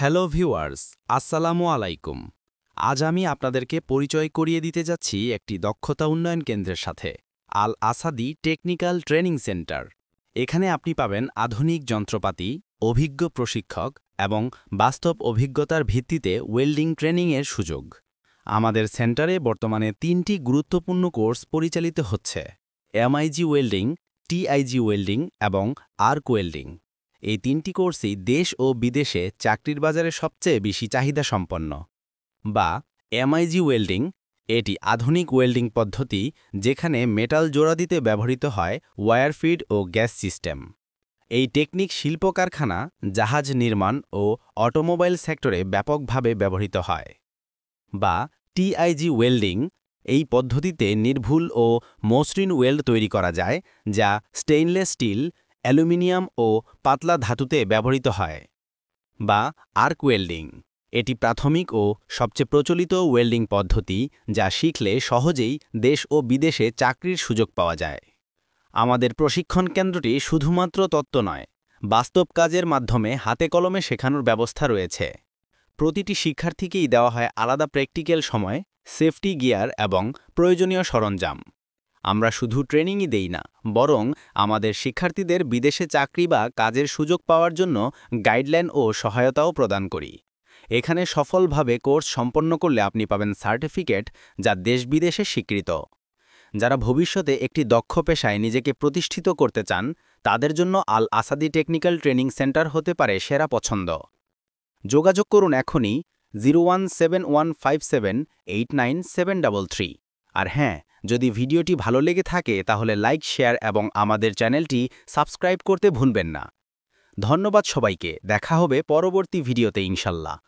Hello viewers, আসসালামু আলাইকুম। আজ আমি আপনাদেরকে পরিচয় করিয়ে দিতে যাচ্ছি একটি দক্ষতা উন্নয়ন কেন্দ্রের সাথে, আল আসাদি টেকনিক্যাল ট্রেনিং সেন্টার। এখানে আপনি পাবেন আধুনিক যন্ত্রপাতি, অভিজ্ঞ প্রশিক্ষক এবং বাস্তব অভিজ্ঞতার ভিত্তিতে ওয়েল্ডিং ট্রেনিংয়ের সুযোগ। আমাদের সেন্টারে বর্তমানে 3টি গুরুত্বপূর্ণ কোর্স পরিচালিত হচ্ছে: এমআইজি ওয়েল্ডিং, টিআইজি ওয়েল্ডিং এবং আর্ক ওয়েল্ডিং। এই 3টি কোর্সই দেশ ও বিদেশে চাকরির বাজারে সবচেয়ে বেশি চাহিদা সম্পন্ন। বা এমআইজি ওয়েল্ডিং, এটি আধুনিক ওয়েল্ডিং পদ্ধতি যেখানে মেটাল জোড়া দিতে ব্যবহৃত হয় ওয়্যার ফিড ও গ্যাস সিস্টেম। এই টেকনিক শিল্প কারখানা, জাহাজ নির্মাণ ও অটোমোবাইল সেক্টরে ব্যাপকভাবে ব্যবহৃত হয়। বা টিআইজি ওয়েল্ডিং, এই পদ্ধতিতে নির্ভুল ও মসৃণ ওয়েল্ড তৈরি করা যায়, যা স্টেইনলেস স্টিল, অ্যালুমিনিয়াম ও পাতলা ধাতুতে ব্যবহৃত হয়। বা আর্ক ওয়েল্ডিং, এটি প্রাথমিক ও সবচেয়ে প্রচলিত ওয়েল্ডিং পদ্ধতি যা শিখলে সহজেই দেশ ও বিদেশে চাকরির সুযোগ পাওয়া যায়। আমাদের প্রশিক্ষণ কেন্দ্রটি শুধুমাত্র তত্ত্ব নয়, বাস্তব কাজের মাধ্যমে হাতে কলমে শেখানোর ব্যবস্থা রয়েছে। প্রতিটি শিক্ষার্থীকেই দেওয়া হয় আলাদা প্র্যাকটিক্যাল সময়, সেফটি গিয়ার এবং প্রয়োজনীয় সরঞ্জাম। আমরা শুধু ট্রেনিংই দেই না, বরং আমাদের শিক্ষার্থীদের বিদেশে চাকরি বা কাজের সুযোগ পাওয়ার জন্য গাইডলাইন ও সহায়তাও প্রদান করি। এখানে সফলভাবে কোর্স সম্পন্ন করলে আপনি পাবেন সার্টিফিকেট যা দেশ-বিদেশে স্বীকৃত। যারা ভবিষ্যতে একটি দক্ষ পেশায় নিজেকে প্রতিষ্ঠিত করতে চান, তাদের জন্য আল আসাদি টেকনিক্যাল ট্রেনিং সেন্টার হতে পারে সেরা পছন্দ। যোগাযোগ করুন এখনই 01715789733। আর হ্যাঁ, যদি ভিডিওটি ভালো লেগে থাকে তাহলে লাইক, শেয়ার এবং আমাদের চ্যানেলটি সাবস্ক্রাইব করতে ভুলবেন না। ধন্যবাদ সবাইকে, দেখা হবে পরবর্তী ভিডিওতে ইনশাল্লাহ।